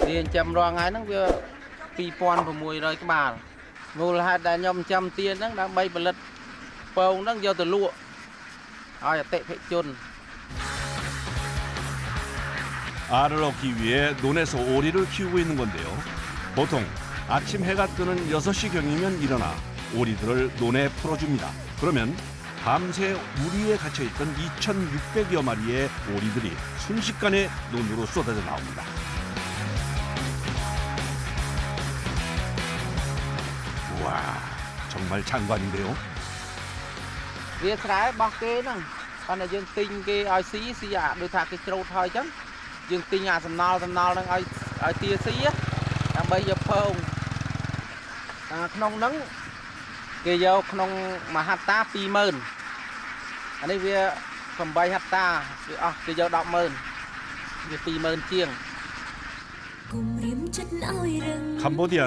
រៀនចាំរងថ្ងៃហ្នឹងវា2600ក្បាលមូលហេតុដែលខ្ញុំចាំទៀនហ្នឹងដើម្បីផលិតពងហ្នឹងយកទៅលក់ឲ្យអតិថិជន 알을 얻기 위해 논에서 오리를 키우고 있는 건데요. 보통 아침 해가 뜨는 6시경이면 일어나 오리들을 논에 풀어줍니다. 그러면 밤새 우리에 갇혀있던 2,600여 마리의 오리들이 순식간에 논으로 쏟아져 나옵니다. 우와, 정말 장관인데요. វាស្រែរបស់គេហ្នឹងគាត់តែយើងទិញគេឲ្យស៊ីអាដូចថាគេច្រូតហើយអញ្ចឹងយើងទិញអាសំណល់ហ្នឹងឲ្យទាស៊ីដើម្បីយកភងក្នុងហ្នឹងគេយកក្នុងមួយហត្តា 20000 អានេះវា8ហត្តាវាអស់គេយក 100,000 វា 20000 ជាង 캄보디안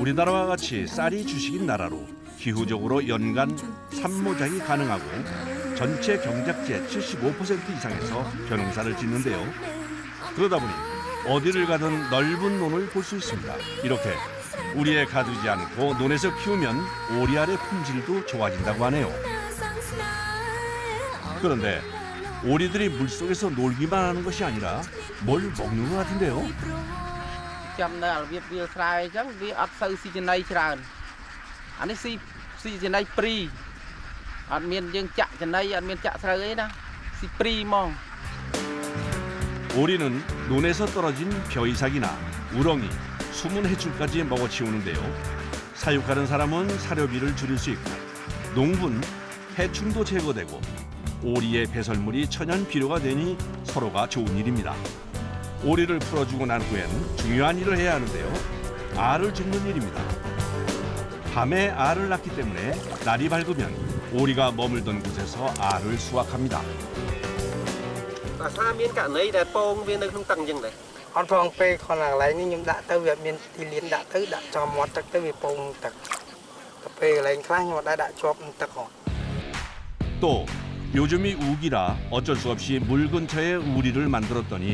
우리나라와 같이 쌀이 주식인 나라로 기후적으로 연간 산모작이 가능하고 전체 경작지의 75% 이상에서 벼농사를 짓는데요. 그러다 보니 어디를 가든 넓은 논을 볼 수 있습니다. 이렇게 우리에 가두지 않고 논에서 키우면 오리알의 품질도 좋아진다고 하네요. 그런데 오리들이 물속에서 놀기만 하는 것이 아니라 뭘 먹는 것 같은데요. ចាំនៅរបៀបវាលស្រែអញ្ចឹងវាអត់សូវស៊ីចំណីច្រើនអានេះស៊ីចំណីព្រីអត់មានយើងចាក់ចំណីអត់មានចាក់ស្រូវអីណាស៊ីព្រីហ្មង 오리는 논에서 떨어진 벼이삭이나 우렁이, 숨은 해충까지 먹어치우는데요. 사육하는 사람은 사료비를 줄일 수 있고 농부는 해충도 제거되고 오리의 배설물이 천연 비료가 되니 서로가 좋은 일입니다. 오리를 풀어주고 난 후엔 중요한 일을 해야 하는데요. 알을 줍는 일입니다. 밤에 알을 낳기 때문에 날이 밝으면 오리가 머물던 곳에서 알을 수확합니다. អាសាមានករណីដែលពងវានៅក្នុងទឹកអញ្ចឹងដែរអត់ផងពេលខនកន្លែងនេះខ្ញុំដាក់ទៅវាមានទីលានដាក់ទៅដាក់ចំមាត់ទឹកទៅវាពងទឹកទៅពេលកន្លែងខ្លះខ្ញុំអត់ដែរដាក់ជាប់នឹងទឹកហ៎ 또 요즘이 우기라 어쩔 수 없이 물 근처에 우리를 만들었더니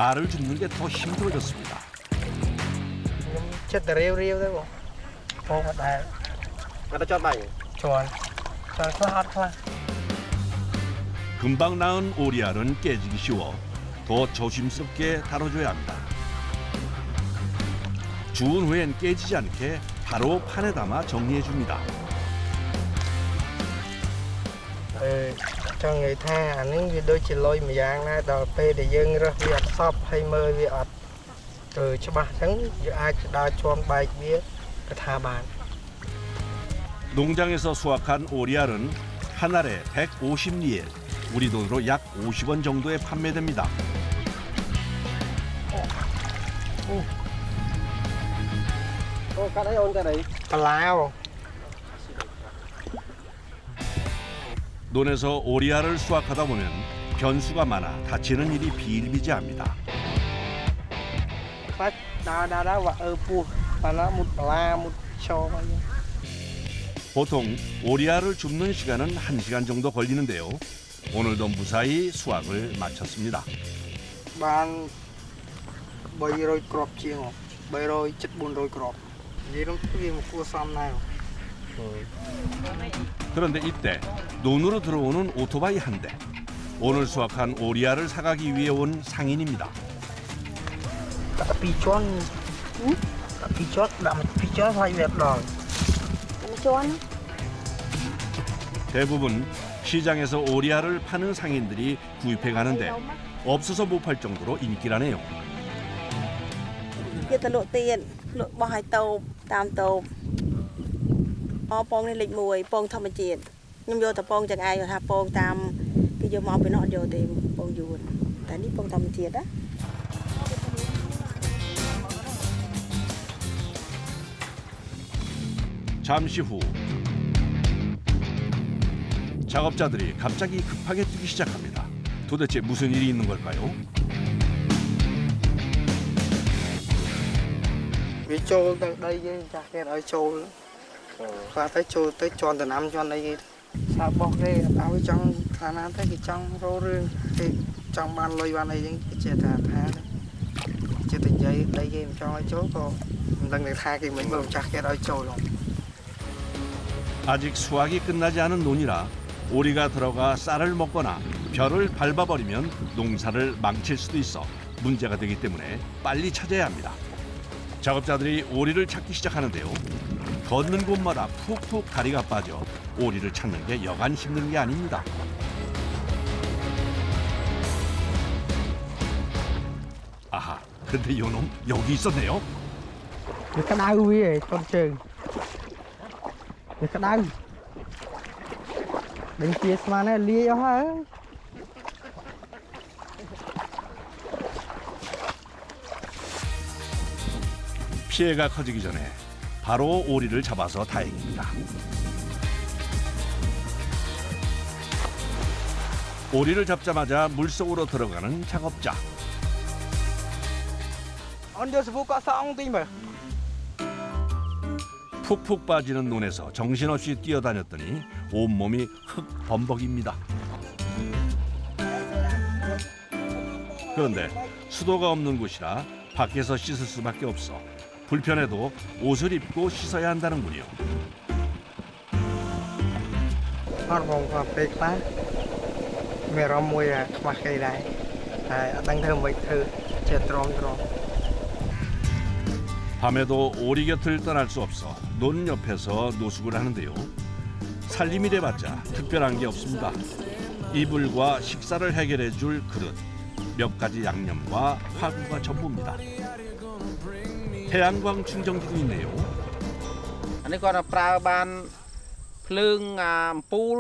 알을 줍는 게 더 힘들어졌습니다. ខ្ញុំចិត្តតែរាវទៅបងពងអត់ដែរអត់ជាប់ដៃជន់ខ្លះអត់ខ្លះ 금방 낳은 오리알은 깨지기 쉬워 더 조심스럽게 다뤄줘야 합니다. 주운 후엔 깨지지 않게 바로 판에 담아 정리해 줍니다. ចង់និយាយថាអានេះវាដូចជាលុយមួយយ៉ាងណាដល់ពេលដែលយើងរើសវាអត់សពហើយមើលវាអត់ទៅច្បាស់អញ្ចឹងយើងអាចដើរជន់បែកវាទៅថាបាន 농장에서 수확한 오리알은 한 알에 150리엘, 우리 돈으로 약 50원 정도에 판매됩니다. 발라요. 논에서 오리알을 수확하다 보면 변수가 많아 다치는 일이 비일비재합니다. 보통 오리알을 줍는 시간은 1시간 정도 걸리는데요. 오늘도 무사히 수확을 마쳤습니다. 반 300 crop ជាង 300 crop. 이런 크게 먹고 쌈나요. 그런데 이때 논으로 들어오는 오토바이 한 대. 오늘 수확한 오리알을 사가기 위해 온 상인입니다. 피촌. 피촌 사이 웹러. 피촌. 대부분 시장에서 오리알을 파는 상인들이 구입해 가는데 없어서 못 팔 정도로 인기라네요. គេទៅលក់ទៀតលក់បោះឲ្យតូបតាមតូបពងនេះលេខ1ពងធម្មជាតិខ្ញុំយកតែពងចង្អែថាពងតាមគេយកមកពីនោះអត់យកទេពងយួនតែនេះពងធម្មជាតិណា 잠시 후 작업자들이 갑자기 급하게 뛰기 시작합니다. 도대체 무슨 일이 있는 걸까요? វាចូលទៅដីយើងចាស់គេឲ្យចូលខ្លះទៅចូលទៅជន់ដំណាំជន់អីគេសាបោះគេឲ្យចង់ថាណាទៅគេចង់រោរឿងគេចង់បានលុយបានអីចឹងគេចេះថាចេ ជាតែនិយាយដីគេមិនចង់ឲ្យចូលក៏មិនដឹងថាគេមិនមើលម្ចាស់គេឲ្យចូលនោះ 아직 수확이 끝나지 않은 논이라 오리가 들어가 쌀을 먹거나 벼를 밟아버리면 농사를 망칠 수도 있어 문제가 되기 때문에 빨리 찾아야 합니다. 작업자들이 오리를 찾기 시작하는데요. 걷는 곳마다 푹푹 다리가 빠져 오리를 찾는 게 여간 힘든 게 아닙니다. 아하, 근데 요놈 여기 있었네요. វាក្តៅវាឯងកូនជើងវាក្តៅដេញជាស្មានហើយលាយអស់ហើយ 피해가 커지기 전에 바로 오리를 잡아서 다행입니다. 오리를 잡자마자 물속으로 들어가는 작업자. អូនយកសាប៊ូកក់សក់អង្គទីមើល 푹푹 빠지는 논에서 정신없이 뛰어다녔더니 온몸이 흙범벅입니다. 그런데 수도가 없는 곳이라 밖에서 씻을 수밖에 없어 불편해도 옷을 입고 씻어야 한다는군요. អត់បងគាត់ពេលខ្លះមានអារម្មណ៍មួយខ្វះគេដែរតែអត់ដឹងធ្វើមិនធ្វើជាទ្រាំ 밤에도 오리 곁을 떠날 수 없어 논 옆에서 노숙을 하는데요. 살림이 돼봤자 특별한 게 없습니다. 이불과 식사를 해결해 줄 그릇, 몇 가지 양념과 화구가 전부입니다. 태양광 충전기도 있네요. អានេះគាត់ប្រើបានភ្លើងអំពូល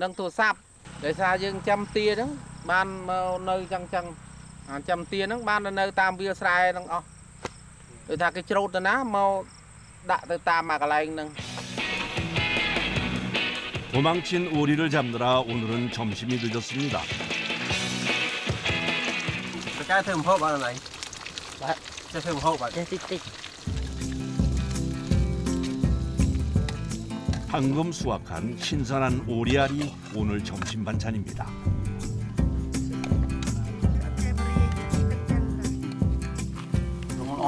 និងទូរស័ព្ទដោយសារយើងចាំទាហ្នឹងបានមកនៅចឹងចាំទាហ្នឹងបាននៅតាមវាលស្រែហ្នឹងអស់ដូចថាគេច្រូតទៅណាមកដាក់ទៅតាមកន្លែងហ្នឹង 도망친 오리를 잡느라 오늘은 점심이 늦었습니다. ប្រកែធ្វើម្ហូបអត់ឡើយបាទចេះធ្វើម្ហូបអត់ចេះតិច 방금 수확한 신선한 오리알이 오늘 점심 반찬입니다.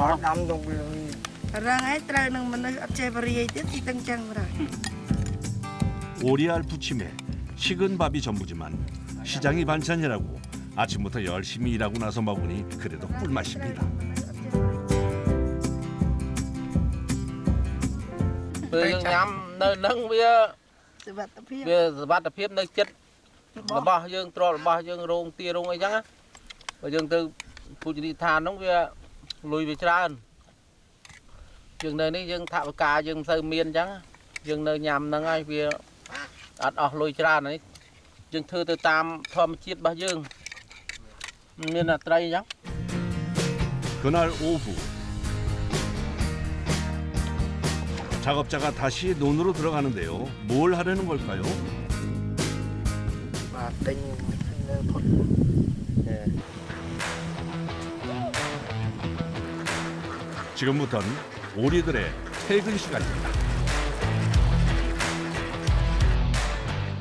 អត់ដាំទៅវា រងឯងត្រូវនឹងមនុស្សអត់ចេះបរិយាយទៀតទីទាំងចឹងបាទ 오리알 부침에 식은 밥이 전부지만 시장이 반찬이라고 아침부터 열심히 일하고 나서 먹으니 그래도 꿀맛입니다. ពេលយើងញ៉ាំនៅហ្នឹងវា សុវត្ថិភាព វាសុវត្ថិភាពនៅចិត្តរបស់យើងទ្រព្យរបស់យើងរោងទារោងអីចឹងណាបើយើងទៅពូជនីយដ្ឋានហ្នឹងវាលុយវាច្រើនយើងនៅនេះយើងថវិកាយើងមិនសូវមានអញ្ចឹងយើងនៅញ៉ាំហ្នឹងហើយវាអត់អស់លុយច្រើននេះយើងធ្វើទៅតាមធម្មជាតិរបស់យើងមានអត្រីអញ្ចឹង 그날 오후 작업자가 다시 논으로 들어가는데요. 뭘 하려는 걸까요? បាទទិញនៅផុត 지금부터는 오리들의 퇴근 시간입니다.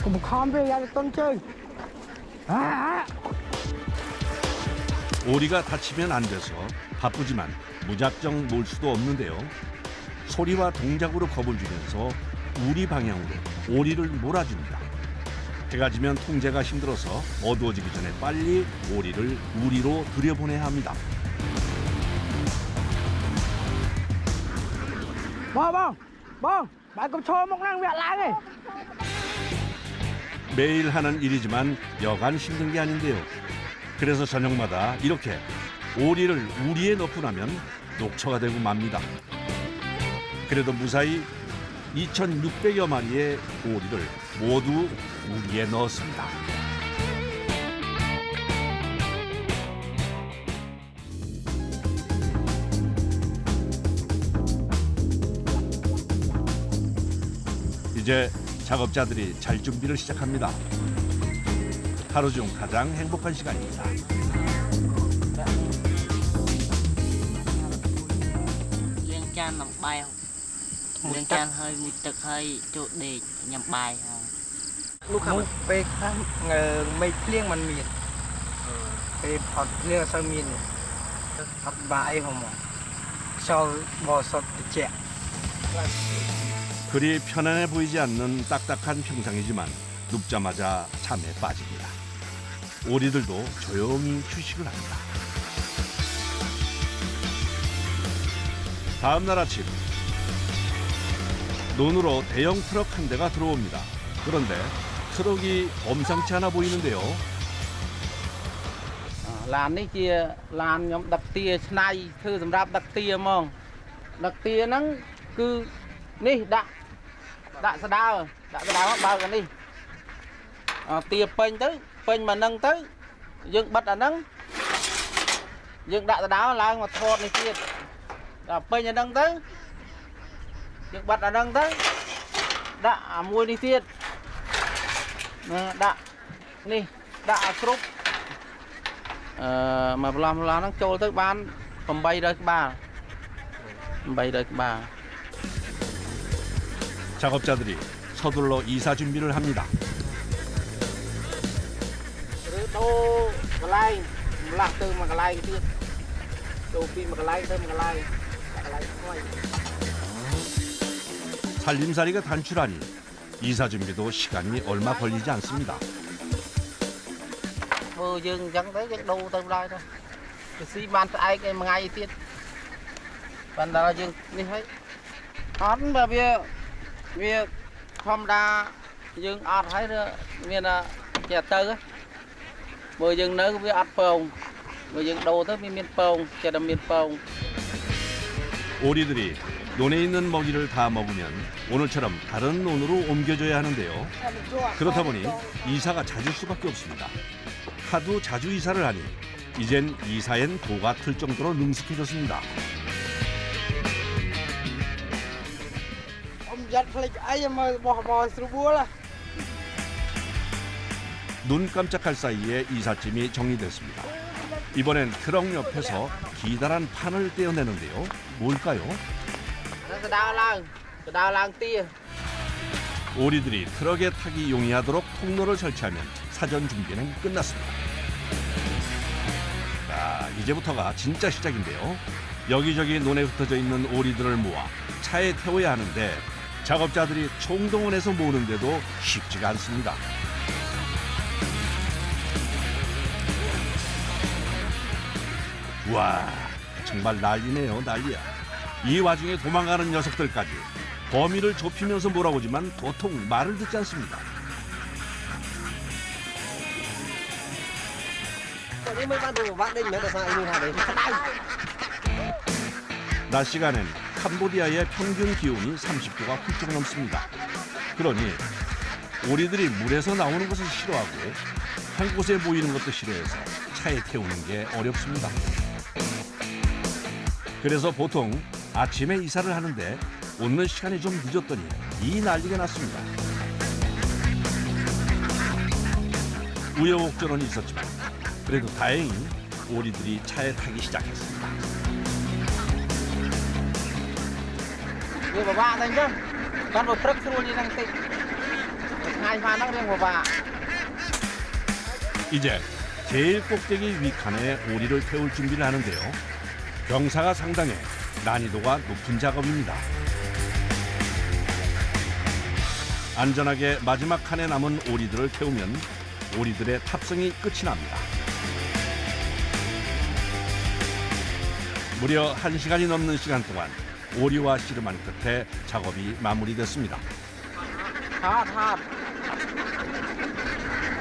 កុំខំពេលយ៉ាងតុនជើង 오리가 다치면 안 돼서 바쁘지만 무작정 놀 수도 없는데요. 소리와 동작으로 겁을 주면서 우리 방향으로 오리를 몰아줍니다. 해가 지면 통제가 힘들어서 어두워지기 전에 빨리 오리를 우리로 들여보내야 합니다. បងបាយកុំឈរមកហ្នឹងវាអត់ឡើងទេ 매일 하는 일이지만 여간 힘든 게 아닌데요. 그래서 저녁마다 이렇게 오리를 우리에 넣고 나면 녹초가 되고 맙니다. 그래도 무사히 2,600여 마리의 오리를 모두 우리에 넣었습니다. 이제 작업자들이 잘 준비를 시작합니다. 하루 중 가장 행복한 시간입니다. លាងចាននំបាយលាងចានហើយមួយទឹកហើយចូលដេកញ៉ាំបាយហើយ នោះខាងពេលខ្លះមេឃភ្លៀងมันមានពេលផុតភ្លៀងអត់សូវមាន អត់បាក់អីហមខ្យល់បរិសុទ្ធត្រជាក់ 그리 편안해 보이지 않는 딱딱한 평상이지만 눕자마자 잠에 빠집니다. 오리들도 조용히 휴식을 합니다. 다음 날 아침 논으로 대형 트럭 한 대가 들어옵니다. 그런데 트럭이 범상치 않아 보이는데요. ឡាននេះជាឡានខ្ញុំដឹកទាឆ្នៃធ្វើសម្រាប់ដឹកទាហ្មងដឹកទាហ្នឹងគឺនេះដាក់ស្ដារមកបើកអានេះទាពេញទៅពេញមកហ្នឹងទៅយើងបិទអាហ្នឹងយើងដាក់ស្ដារឡើងមកថតនេះទៀតដល់ពេញអាហ្នឹងទៅយើងបិទអាហ្នឹងទៅដាក់អាមួយនេះទៀតដាក់នេះដាក់ឲ្យគ្រប់មកប្លោះហ្នឹងចូលទៅបាន800 ក្បាល 800 ក្បាល 작업자들이 서둘러 이사 준비를 합니다. ឬដូរកន្លែងម្លាស់ទៅមួយកន្លែងទៀតដូរពីមួយកន្លែងទៅមួយកន្លែងថ្មី 살림살이가 단출하니 이사 준비도 시간이 얼마 걸리지 않습니다. ធ្វើយើងអញ្ចឹងទៅយើងដូរទៅដែរទៅទៅស៊ីបានស្អែកឯមួយថ្ងៃទៀតប៉ុន្តែយើងនេះហើយអត់បើវាធម្មតាយើងអត់ហើយមានចេះទៅបើយើងនៅវាអត់ពងបើយើងដូរទៅវាមានពងចេះតែមានពង 오리들이 논에 있는 먹이를 다 먹으면 오늘처럼 다른 논으로 옮겨줘야 하는데요. 그렇다 보니 이사가 잦을 수밖에 없습니다. 하도 자주 이사를 하니 이젠 이사엔 도가 틀 정도로 능숙해졌습니다. 눈 깜짝할 사이에 이삿짐이 정리됐습니다. 이번엔 트럭 옆에서 기다란 판을 떼어내는데요. 뭘까요? ស្ដារឡើងទា 오리들이 트럭에 타기 용이하도록 통로를 설치하면 사전 준비는 끝났습니다. 자, 이제부터가 진짜 시작인데요. 여기저기 논에 흩어져 있는 오리들을 모아 차에 태워야 하는데 작업자들이 총동원해서 모으는데도 쉽지가 않습니다. 와, 정말 난리네요, 난리야. 이 와중에 도망가는 녀석들까지 범위를 좁히면서 몰아오지만 도통 말을 듣지 않습니다. 낮 시간엔 캄보디아의 평균 기온이 30도가 훌쩍 넘습니다. 그러니 오리들이 물에서 나오는 것을 싫어하고 한 곳에 모이는 것도 싫어해서 차에 태우는 게 어렵습니다. 그래서 보통 아침에 이사를 하는데 오늘 시간이 좀 늦었더니 이 난리가 났습니다. 우여곡절은 있었지만 그래도 다행히 오리들이 차에 타기 시작했습니다. វាពិបាកតែអញ្ចឹងបានមកព្រឹកស្រួលនេះហ្នឹងតិចថ្ងៃស្មានហ្នឹងរៀងពិបាក 이제 제일 꼭대기 위칸에 오리를 태울 준비를 하는데요. 경사가 상당해 난이도가 높은 작업입니다. 안전하게 마지막 칸에 남은 오리들을 태우면 오리들의 탑승이 끝이 납니다. 무려 1시간이 넘는 시간 동안 오리와 씨름한 끝에 작업이 마무리됐습니다. ថត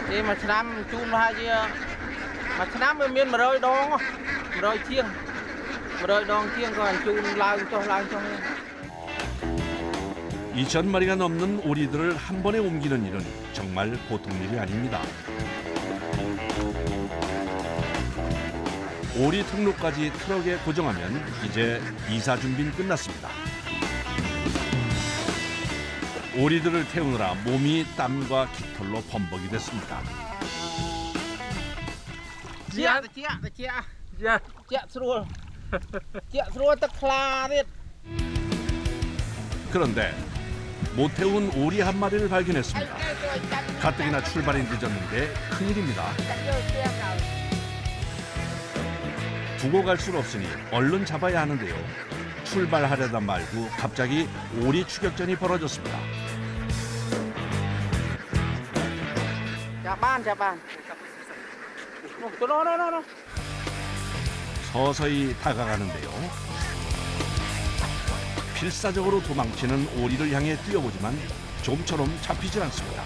គេមួយឆ្នាំជូនប្រហែលជាមួយឆ្នាំវាមាន100 ដង100 ជាង100 ដងជាងក៏ជូនឡើងចុះ 2,000마리가 넘는 오리들을 한 번에 옮기는 일은 정말 보통 일이 아닙니다. 오리 통로까지 트럭에 고정하면 이제 이사 준비는 끝났습니다. 오리들을 태우느라 몸이 땀과 깃털로 범벅이 됐습니다. ជាក់ស្រួលទឹកខ្លាទៀត 그런데 못 태운 오리 한 마리를 발견했습니다. 가뜩이나 출발이 늦었는데 큰일입니다. 두고 갈 수는 없으니 얼른 잡아야 하는데요. 출발하려다 말고 갑자기 오리 추격전이 벌어졌습니다. 잡반. 너. 서서히 다가가는데요. 필사적으로 도망치는 오리를 향해 뛰어보지만 좀처럼 잡히질 않습니다.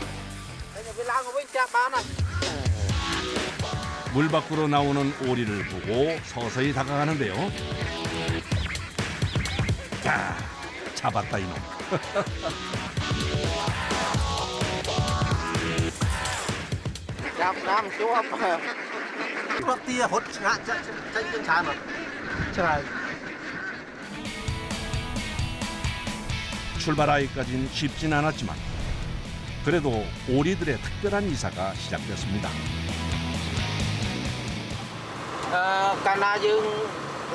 물 밖으로 나오는 오리를 보고 서서히 다가가는데요. 자, 잡았다 이놈. Nam chú ấp Bác tia hốt ngã chân chán rồi. Trời. 출발하기까진 쉽진 않았지만 그래도 오리들의 특별한 이사가 시작됐습니다. Cả na dương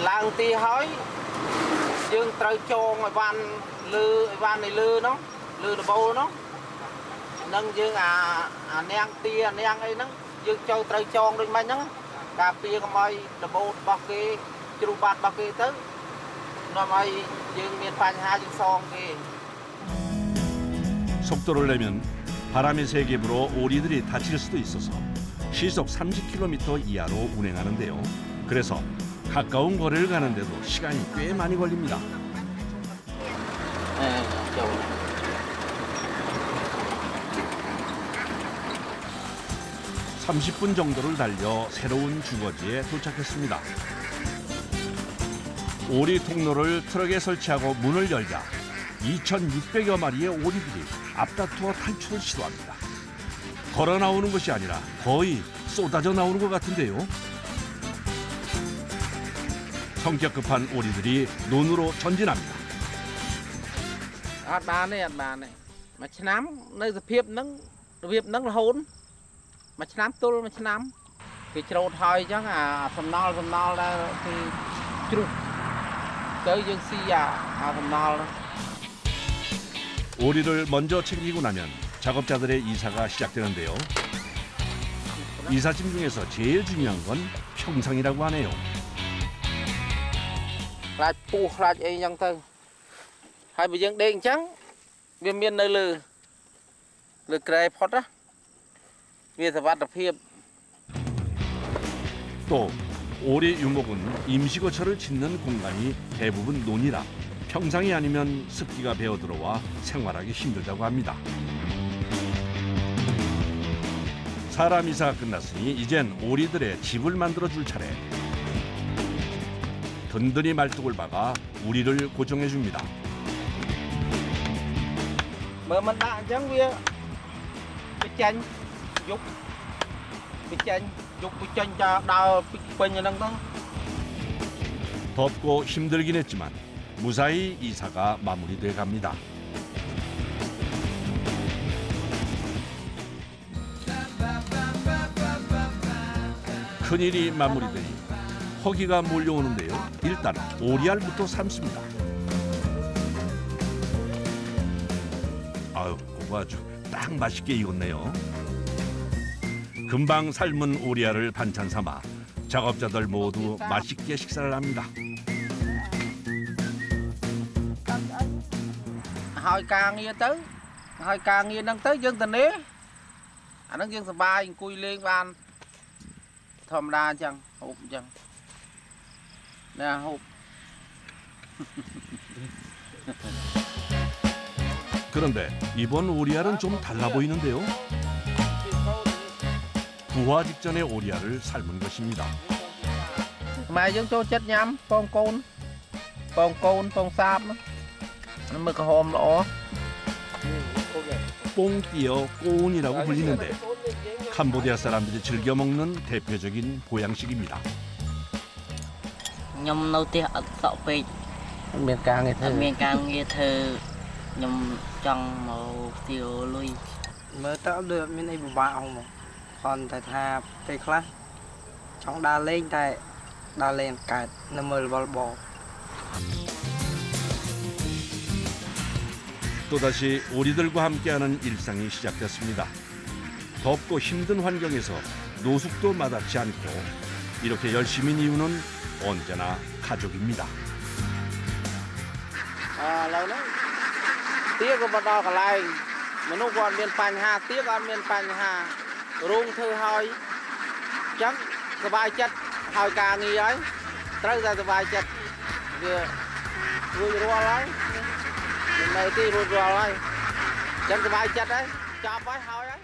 lang ti hói dương trời trôn ở van này lư nó bầu nó nâng dương nang tia nang ấy nó dương châu trời trôn đôi mấy nó cà phê cái mày bầu bạc kê chru bạc kê tới nó mày dương miền pan ha dương song kê. 속도를 내면 바람의 세게 불어 오리들이 다칠 수도 있어서 시속 30km 이하로 운행하는데요. 그래서 가까운 거리를 가는데도 시간이 꽤 많이 걸립니다. 30분 정도를 달려 새로운 주거지에 도착했습니다. 오리 통로를 트럭에 설치하고 문을 열자 2,600여 마리의 오리들이 앞다투어 탈출을 시도합니다. 걸어 나오는 것이 아니라 거의 쏟아져 나오는 것 같은데요. 성격 급한 오리들이 논으로 전진합니다. Ăn bán này. Mà chám nơi việc nâng là hôn. Mà chám tôi mà chám. Cái trâu thôi chắc sầm nol ra thì chụp. Tới dương si sầm nol. 오리를 먼저 챙기고 나면 작업자들의 이사가 시작되는데요. 이삿짐 중에서 제일 중요한 건 평상이라고 하네요. Lại pu lại ấy nhăng thôi. Hai bị dương đen trắng. Viêm miên nơi lư kề phốt á. Vì thật vật phiệp. 또 오리 유목은 임시거처를 짓는 공간이 대부분 논이라 평상이 아니면 습기가 배어 들어와 생활하기 힘들다고 합니다. 사람 이사가 끝났으니 이젠 오리들의 집을 만들어줄 차례. 든든히 말뚝을 박아 우리를 고정해 줍니다. Mà mình đã chẳng bia. Bị chanh dục. Bị chanh cho đau bên như năng đó. 덥고 힘들긴 했지만 무사히 이사가 마무리돼 갑니다. 큰일이 마무리되니 허기가 몰려오는데요. 일단 오리알부터 삶습니다. 아유, 그거 아주 딱 맛있게 익었네요. 금방 삶은 오리알을 반찬 삼아 작업자들 모두 맛있게 식사를 합니다. Hỏi càng nghe nâng tới dân tình ấy. Nâng dân sờ bài cùi lên van. Thầm đa chẳng, hộp chẳng. Nè hộp. 그런데 이번 오리알은 좀 달라 보이는데요. 부화 직전의 오리알을 삶은 것입니다. Mà dân cho chất nhắm, con sáp. Nó mới có hôm lỗ. 뽕띠어 꼬운이라고 불리는데 캄보디아 사람들이 즐겨 먹는 대표적인 보양식입니다. Nhom nấu tiệc ở sọ pê. Miền càng nghe Ở miền càng nghe thơ nhom trong màu tiêu lui. Mới tạo được mình ấy bạo mà. Còn tại thà tây khá. Trong đa lên cả nằm mờ bò. 또다시 오리들과 함께하는 일상이 시작됐습니다. 덥고 힘든 환경에서 노숙도 마다치 않고 이렇게 열심인 이유는 언제나 가족입니다. lâu đó tiếc có bắt đầu cả lại mà nó còn miền Pành Hà tiếc còn miền Pành Hà rung thư hơi chấm cái bài chất hơi cà nghi ấy tới ra cái bài chất vừa vừa rùa lấy mình này thì rùa lấy chấm cái bài chất đấy chọc ấy hơi ấy